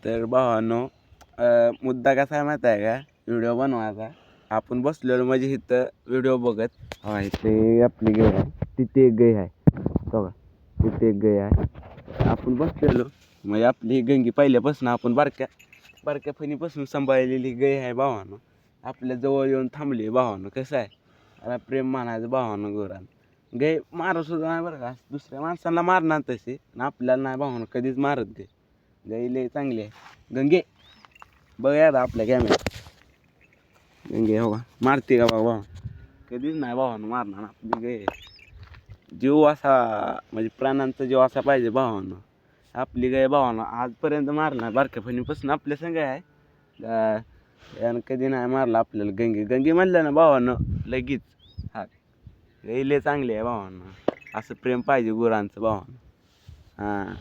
तर भावांनो, मुद्दा कसा आहे माहीत आहे का, व्हिडिओ बनवायचा. आपण बसलेलो म्हणजे इथं व्हिडिओ बघत, हा इथे आपली गाय आहे, तिथे एक गाय आहे बघा, तिथे एक गाय आहे. आपण बसलेलो म्हणजे आपली ही गंगी पहिल्यापासून आपण बारक्या फणीपासून सांभाळलेली गाय आहे भावानं. आपल्या जवळ येऊन थांबली भावानं. कसं आहे, आता प्रेम मानायचं भावानं गुरांना. गाय मारत सुद्धा नाही बरं का, दुसऱ्या माणसांना मारणार तसे आणि आपल्याला नाही भावानं कधीच मारत गाय. गाय लय चांगली आहे. गंगे बघ यार आपल्या कॅमेऱ्यात, गंगे हो का मारते का बाबा, कधीच नाही भावानं मारणार आपली गाय. जीव असा म्हणजे प्राण्यांचा जीव असा पाहिजे भावानं. आपली गाय भावानं आजपर्यंत मारणार, बारक्या फणीपासून आपल्या संग आहे. यानं कधी नाही मारला आपल्याला. गंगी म्हणलं ना भावानं लगेच हा, गाय लय चांगली आहे भावानं. असं प्रेम पाहिजे गुरांचं भावानं. हां.